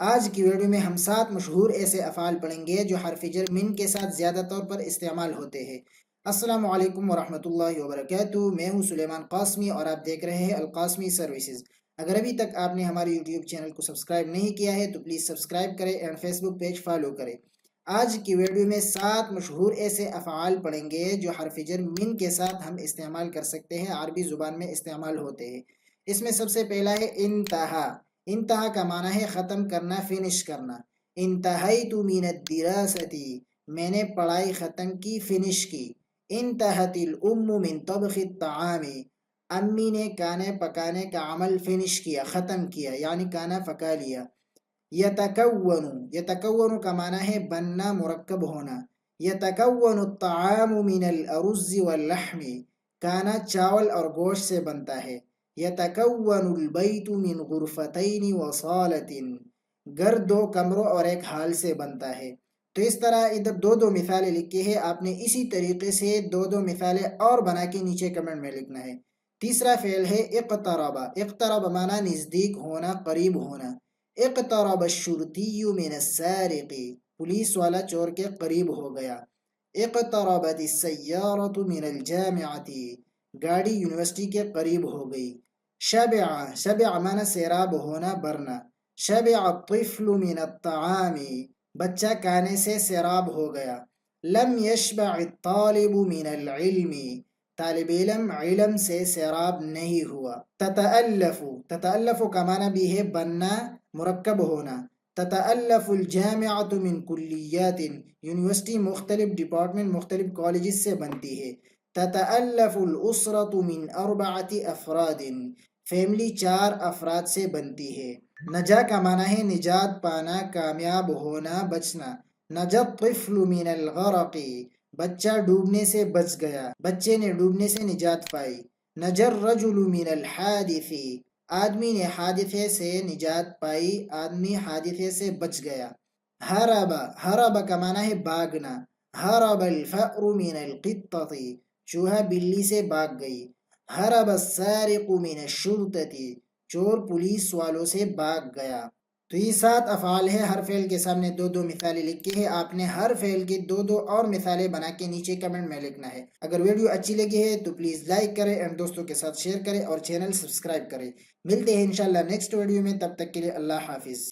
آج کی ویڈیو میں ہم 7 مشہور ایسے افعال پڑھیں گے جو حرف جر من کے ساتھ زیادہ طور پر استعمال ہوتے ہیں۔ السلام علیکم ورحمۃ اللہ وبرکاتہ، میں ہوں سلیمان قاسمی اور آپ دیکھ رہے ہیں القاسمی سروسز۔ اگر ابھی تک آپ نے ہمارے یوٹیوب چینل کو سبسکرائب نہیں کیا ہے تو پلیز سبسکرائب کریں and Facebook page follow کریں۔ آج کی ویڈیو میں 7 مشہور ایسے افعال پڑھیں گے جو حرف جر من کے ساتھ ہم استعمال کر سکتے ہیں، عربی زبان میں استعمال ہوتے ہیں۔ اس میں سب سے پہلا ہے انتہا۔ انتہا کا معنی ہے ختم کرنا، فنش کرنا۔ انتہیت من الدراستی، میں نے پڑھائی ختم کی، فنش کی۔ انتہت الام من طبخ الطعام، امی نے کھانے پکانے کا عمل فنش کیا، ختم کیا، یعنی کھانا پکا لیا۔ یتکون، یتکون کا معنی ہے بننا، مرکب ہونا۔ یتکون الطعام من الارز واللحم، کھانا چاول اور گوشت سے بنتا ہے۔ یتکون البیت من غرفتین وصالۃ، گھر 2 کمروں اور ایک ہال سے بنتا ہے۔ تو اس طرح ادھر 2 مثالیں لکھی ہے، آپ نے اسی طریقے سے 2 مثالیں اور بنا کے نیچے کمنٹ میں لکھنا ہے۔ تیسرا فعل ہے اقترب۔ اقترب معنی نزدیک ہونا، قریب ہونا۔ اقترب الشرطی من السارق، پولیس والا چور کے قریب ہو گیا۔ اقتربت السیارۃ من الجامعۃ، گاڑی یونیورسٹی کے قریب ہو گئی۔ شبع، شبع معنی سیراب ہونا، بھرنا۔ شبع الطفل من الطعام، بچہ کھانے سے سیراب ہو گیا۔ لم یشبع الطالب من العلم، طالب علم علم سے سیراب نہیں ہوا۔ تتألف، تتألف کا معنی بھی ہے بننا، مرکب ہونا۔ تتألف الجامعۃ من کلیات، یونیورسٹی مختلف ڈپارٹمنٹ، مختلف کالجز سے بنتی ہے۔ تتألف الاسرۃ من 4 افراد، فیملی 4 افراد سے بنتی ہے۔ نجا کا معنی ہے نجات پانا، کامیاب ہونا، بچنا۔ نجا الطفل من الغرق، بچہ ڈوبنے سے بچ گیا، بچے نے ڈوبنے سے نجات پائی۔ نجا الرجل من الحادث، آدمی نے حادثے سے نجات پائی، آدمی حادثے سے بچ گیا۔ ہرب، ہرب کا معنی ہے بھاگنا۔ ہرب الفأر من القطۃ، چوہا بلی سے بھاگ گئی۔ ہرب السارق من الشرطۃ، چور پولیس والوں سے بھاگ گیا۔ تو یہ 7 افعال ہے، ہر فعل کے سامنے 2 مثالیں لکھی ہے۔ آپ نے ہر فعل کی 2 اور مثالیں بنا کے نیچے کمنٹ میں لکھنا ہے۔ اگر ویڈیو اچھی لگی ہے تو پلیز لائک کریں اور دوستوں کے ساتھ شیئر کریں اور چینل سبسکرائب کریں۔ ملتے ہیں انشاءاللہ نیکسٹ ویڈیو میں، تب تک کے لیے اللہ حافظ۔